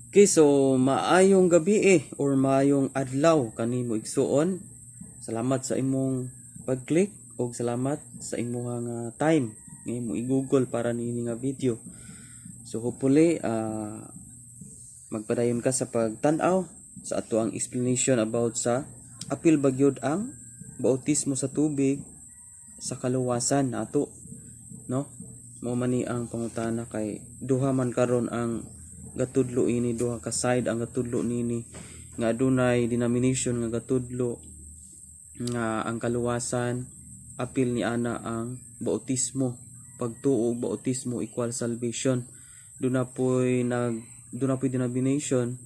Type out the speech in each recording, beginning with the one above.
Okay, so maayong gabi or maayong adlaw kanimo igsuon. Salamat sa imong pag-click o salamat sa imong time nga imong i-google para niini nga video. So hopefully magpadayon ka sa pagtan-aw sa ato ang explanation about sa apil bagyod ang bautismo sa tubig sa kaluwasan nato, no? Mao man ni ang pangutana kay duha man karon ang gatudlo ini, duha ka side ang gatudlo nini nga adunay denomination nga gatudlo nga ang kaluwasan apil ni ana ang bautismo, pagtuo og bautismo equal salvation. Duna poy denomination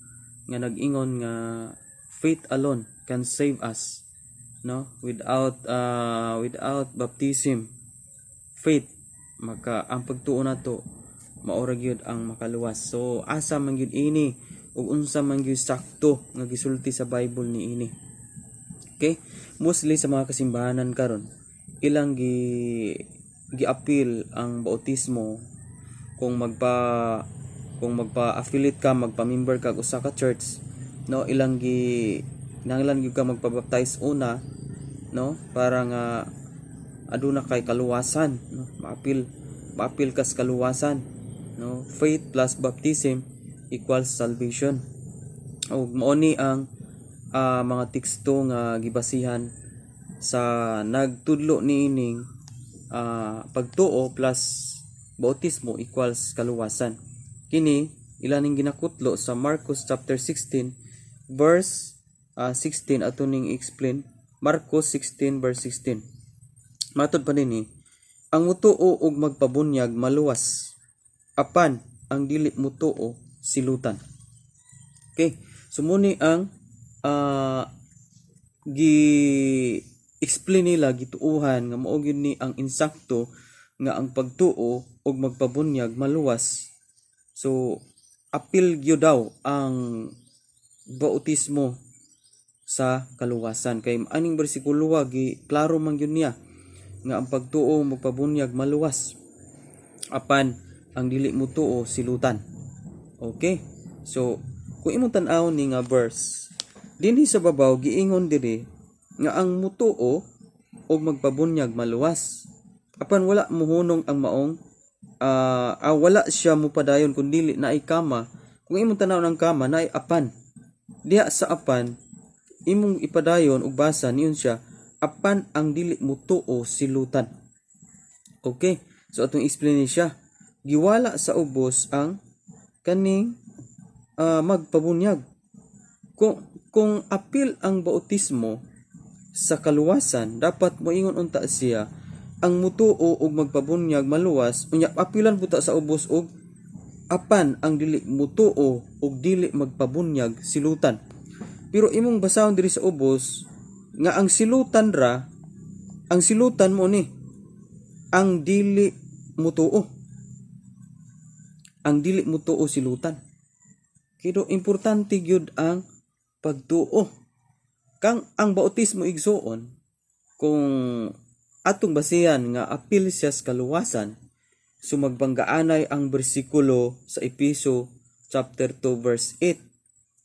nga nag-ingon nga faith alone can save us, no? Without baptism, faith maka ang pagtuo nato maura gyud ang makaluwas. So asa man gyud ini ug unsa man gyud sakto nga gisulti sa Bible niini. Okay? Mostly sa mga kasimbahanan karon ilang gi-appeal ang bautismo kung magpa-affiliate ka, magpa-member ka usa ka church, no? Ilang nanglan gyud ka magpa-baptize una, no? Para nga aduna kay kaluwasan, no? Maapil kas kaluwasan, no? Faith plus baptism equals salvation. O mao ni ang mga teksto nga gibasihan sa nagtudlo niining pagtuo plus bautismo equals kaluwasan. Kini ilaning ginakutlo sa Marcos chapter 16 verse 16 ato ning explain. Marcos 16 verse 16. Matod pa nini, ang mutuo og magpabunyag maluwas, apan ang dili mutuo silutan. Okay, so muni ang gi-explain nila, gituuhan nga mao gyud ni ang insakto nga ang pagtuo og magpabunyag maluwas. So apil gyud daw ang bautismo sa kaluwasan kay aning bersikulo gi klaro man gyud niya nga ang pagtuo magpabunyag maluwas, apan ang dili mutuo silutan. Okay, so kung imong tan-aw ni nga verse dinhi sa babaw giingon diri nga ang mutuo og magpabunyag maluwas, apan wala mohunong ang maong wala siya mupadayon kun dili naay kama. Kung imong tan-aw ng kama naay apan, diha sa apan imong ipadayon og basa niyon siya apan ang dili mutuo silutan. Okay, so atong explain siya, giwala sa ubos ang kaning magpabunyag. Kung apil ang bautismo sa kaluwasan, dapat moingon unta siya ang mutuo og magpabunyag maluwas, unya apilan puta sa ubos og apan ang dili mutuo og dili magpabunyag silutan. Pero imong basahon diri sa ubos nga ang silutan mo ni ang dili mutuo. Ang dili mutuo silutan. Kaya importante gyud ang pagtuo. Kang ang bautismo igsuon, kung atong basihan nga apil siya sa kaluwasan, sumagbanggaanay ang bersikulo sa Efeso chapter 2 verse 8.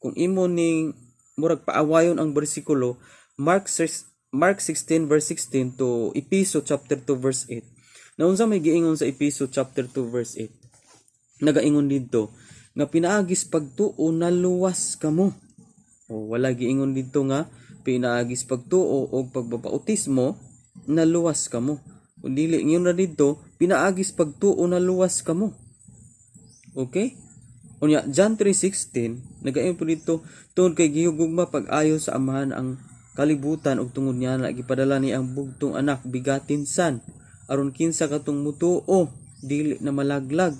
Kung imo ning murag paawayon ang bersikulo, Mark 16 verse 16 to Efeso chapter 2 verse 8. Naunsa may giingon sa Efeso chapter 2 verse 8? Nagaingon didto nga pinaagis pagtuo naluwas kamo. O wala giingon didto nga pinaagis pagtuo og pagbabautismo naluwas kamo. Kun dili ingon ra didto pinaagis pagtuo naluwas kamo. Okay? Unya John 3:16 nagaingon po didto tungod kay gihugugma pag-ayo sa amahan ang kalibutan ug tungod niya na gipadala ni ang bugtong anak bigatin san aron kinsa katong mutuo dili na malaglag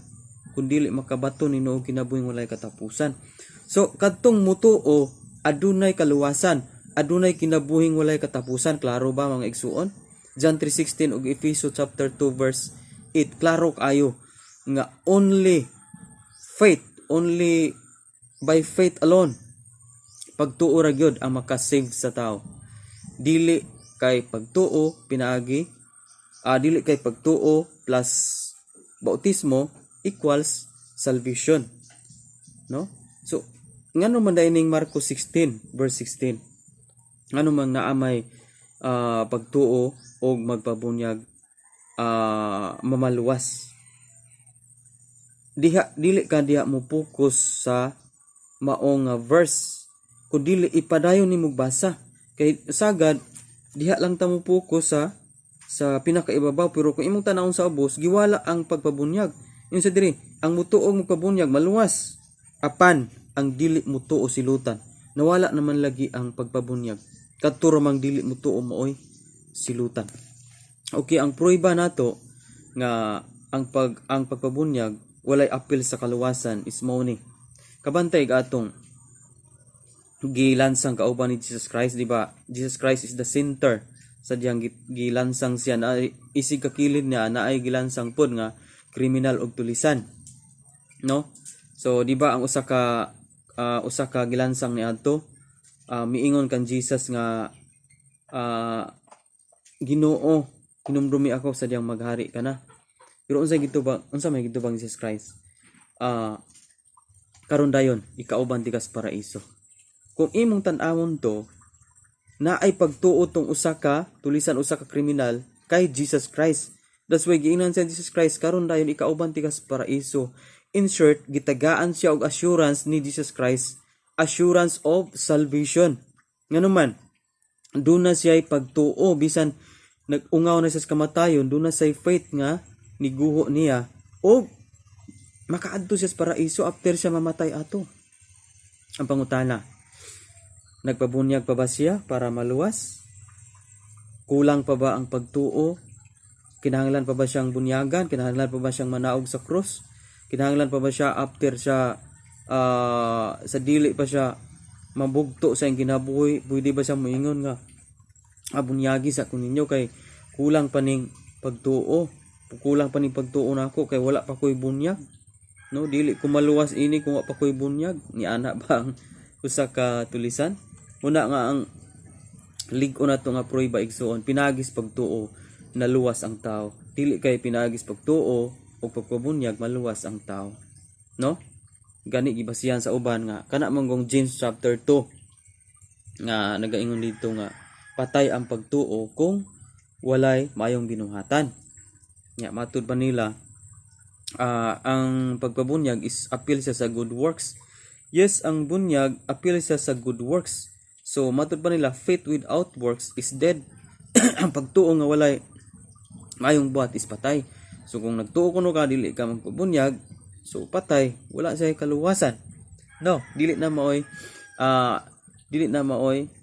kun dili makabato ninuog kinabuhing walay katapusan. So kadtong mutuo adunay kaluwasan, adunay kinabuhing walay katapusan. Klaro ba mga igsuon? John 3:16 ug Efeso chapter 2 verse 8 klaro kayo nga only by faith alone pagtuo ra gyud ang makasave sa tao. Dili kay pagtuo pinaagi dili kay pagtuo plus bautismo equals salvation, no? So ngano man ning Marcos 16 verse 16, ngano man naamay pagtuo og magpabunyag mamaluwas. Dili ka diha mo focus sa maong verse, kun dili ipadayon nimo basa kay sagad diha lang ta mo focus sa pinakaibabaw, pero kung imong tanawon sa ubos giwala ang pagpabunyag. Yun sa diri, ang mutuo mo pabunyag maluwas, apan ang dili mutuo silutan, nawala naman lagi ang pagpabunyag kadto mang dili mutuo mooy silutan. Okay, ang prueba nato nga ang pagpabunyag walay apil sa kaluwasan is mao ni kabantay atong gilansang kauban ni Jesus Christ, di ba? Jesus Christ is the center sa diyang gilansang siya na isig kakilid niya na ay gilansang pod nga kriminal og tulisan, no? So di ba ang usa ka gilansang ni adto miingon kan Jesus nga Ginoo, hinumdumi ako sa diyang maghari kana. Pero unsa may gitubang Jesus Christ? Karon dayon ikauban tikas paraiso. Kung imong tan-awon to, na ay pagtuo tong usa ka kriminal kay Jesus Christ. That's why giingnan sa Jesus Christ karon dayon ikauban tikas paraiso. In short, gitagaan siya og assurance ni Jesus Christ, assurance of salvation. Nganuman, doon na siya pagtuo bisan nagungaw na siya sa kamatayon, doon na siya faith nga niguho niya o makaadto siya sa paraiso after siya mamatay ato. Ang pangutana, nagpabunyag pa ba siya para maluwas? Kulang pa ba ang pagtuo? Kinahanglan pa ba siyang bunyagan? Kinahanglan pa ba siyang manaog sa krus? Kinahanglan pa ba siya after siya sa dili pa siya mabugto sa iyang kinabuhi? Pwede ba siya moingon nga bunyagi sa kuninyo kay kulang pa ning pagtuo? Kulang pa ning pagtuo nako kay wala pa koy bunyag, no? Dili ko maluwas ini kung wa pa koy bunyag. Ni ana ba ang usa ka tulisan? Una nga ang lig-o nato nga prueba igsuon, pinagis pagtuo naluwas ang tao. Dili kay pinagis pagtuo o pagpabunyag maluwas ang tao, no? Gani gibasihan sa uban nga kana manggong James chapter 2 nga nagaingon dito nga patay ang pagtuo kung walay mayong binuhatan. Nya matud pa nila ang pagpabunyag is appeal siya sa good works. Yes, ang bunyag appeal siya sa good works. So matud pa nila faith without works is dead. Ang pagtuo nga walay mayong buhat is patay. So kung nagtuo kuno ka dili ka magpabunyag, so patay, wala siya kaluwasan. No, dili na maoy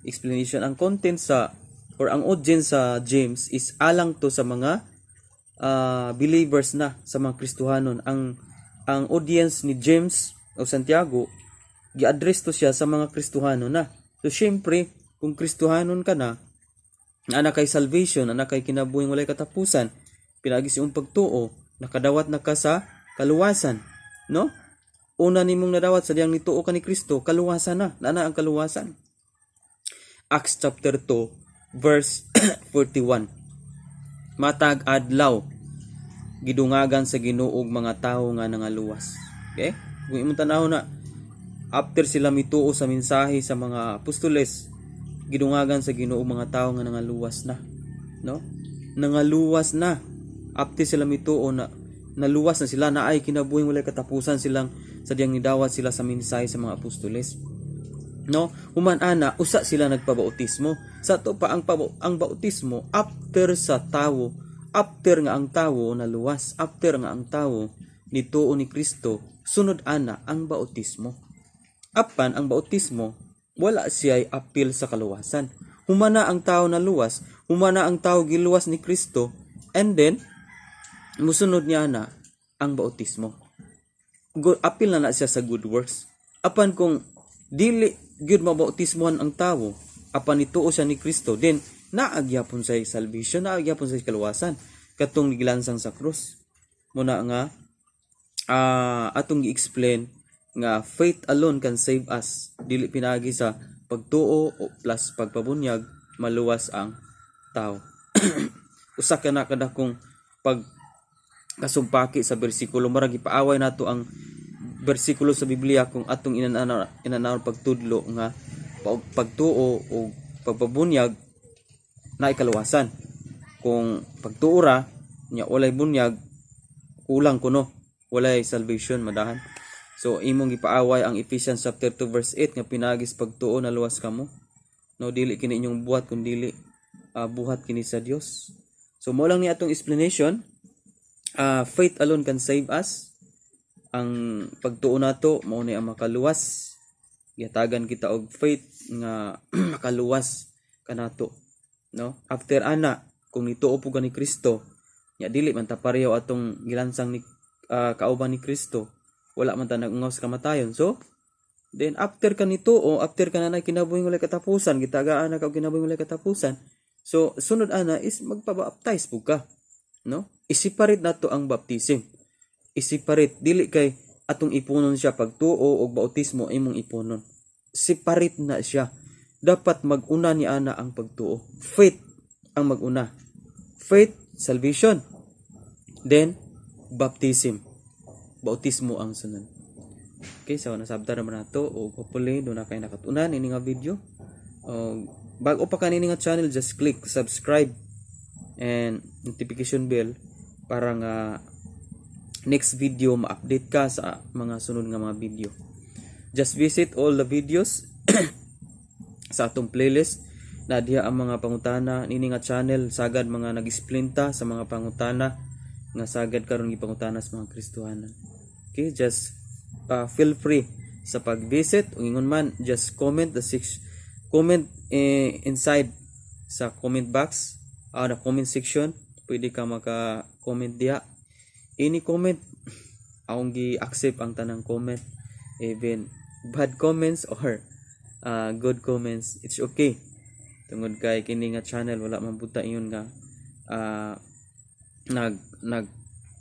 explanation. Ang content sa or ang audience sa James is alang to sa mga believers na, sa mga Kristohanon. Ang audience ni James o Santiago gi-address to siya sa mga Kristohanon na. So syempre kung Kristohanon ka na kay salvation, ana kay kinabuhing walay katapusan, pinagis yung pagtuo, nakadawat na ka sa kaluwasan, no? Una nimong nadawat sa diyang nituo ka ni Kristo, kaluwasan na ang kaluwasan. Acts chapter 2 verse 41. Matag adlaw gidungagan sa Ginoo og mga tawo nga nangaluwas. Okay? Kung imong tanaw na after sila mituo sa mensahe sa mga apostoles, gidungagan sa Ginoo og mga tawo nga nangaluwas na, no? Nangaluwas na after sila mituo na naluwas na sila, na ay kinabuhing walay katapusan silang sa diyang nidawat sila sa mensahe sa mga apostoles, no? Human ana usa sila nagpabautismo. Sa to pa ang bautismo after sa tawo, after nga ang tawo naluwas, after nga ang tawo nituo ni Kristo, sunod ana ang bautismo. Apan ang bautismo wala siya'y appeal sa kaluwasan. Humana ang tao naluwas, humana ang tao giluwas ni Kristo, and then musunod niya na ang bautismo. Appeal na siya sa good works. Apan kung dili gyud mabautismohan ang tawo, apan nituo siya ni Kristo, then naagyapon sa salvation, naagyapon sa kaluwasan katong gilansang sa krus. Muna nga atong gi-explain nga faith alone can save us. Dili pinagi sa pagtuo plus pagpabunyag maluwas ang tao. Usa ka na kada kung pag kasumpaki sa bersikulo, marag ipaaway nato ang bersikulo sa Biblia kung atong inanaw pagtudlo nga pagtuo o pagpabunyag na ikaluwasan. Kung pagtuo ra nya walay bunyag, kulang kuno, walay salvation madahan. So imong gipaaway ang Ephesians chapter 2 verse 8 nga pinagis pagtuo na luwas kamo. No, dili kini inyong buhat kundi buhat kini sa Dios. So mo lang ni atong explanation. Faith alone can save us. Ang pagtuo nato mao ni ang makaluwas. Gihatagan kita og faith nga makaluwas kanato. No? After ana, kung nituo po ni Kristo, nya dili man ta pareho atong gilansang ni kauban ni Kristo, wala man ta nag-ungaw sa kamatayon. So then after ka nituo, after ka na kinabuhing walay katapusan, gitagaan na ka kinabuhing walay katapusan, so sunod ana is magpabaptize po ka. No? Isiparate nato ang baptism. Isiparate, dili kay atong ipunon siya pagtuo o bautismo imong ipunon. Separate na siya. Dapat maguna ni ana ang pagtuo. Faith ang maguna. Faith, salvation. Then baptism. Bautismo ang sunod. Okay, so nasabta naman nato o hopefully do na kay nakatunan ini nga video. Bago pa kanini nga channel, just click subscribe and notification bell para nga next video ma-update ka sa mga sunod nga mga video. Just visit all the videos sa atong playlist na diha ang mga pangutana nini nga channel, sagad mga nag-explain ta sa mga pangutana nga sagad karon gipangutana sa mga Kristohanan. Okay, just feel free sa pag-visit o ingon man, just comment inside sa comment box, the comment section. Pwede ka maka-comment diha. Any comment, akong gi-accept ang tanang comment. Even bad comments or good comments, it's okay. Tungod kay kini nga channel, wala man buta iyon nga nag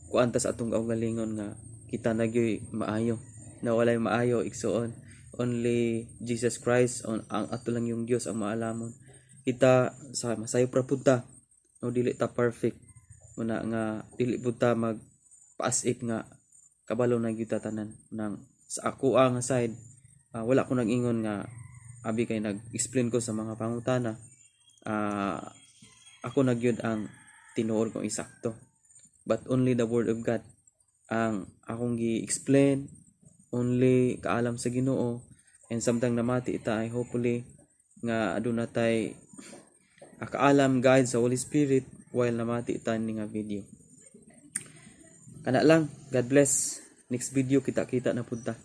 kuanta sa atong kaugalingon nga kita nagyoy maayo. Na walay maayo igsuon. Only Jesus Christ ang ato lang yung Dios ang maalamon. Kita sa masayo pra punta, no, dili ta perfect. Una nga dili punta mag paasip nga kabalo na gyud tanan nang sa ako nga side. Wala ko nag-ingon nga abi kay nag-explain ko sa mga pangutana. Ako nagyud ang tinuod kong isakto. But only the word of God ang akong gi-explain, only kaalam sa Ginoo, and samtang namati ita ay hopefully nga aduna tay kaalam guide sa Holy Spirit while namati ita ni nga video. Kana lang, God bless. Next video kita na punta.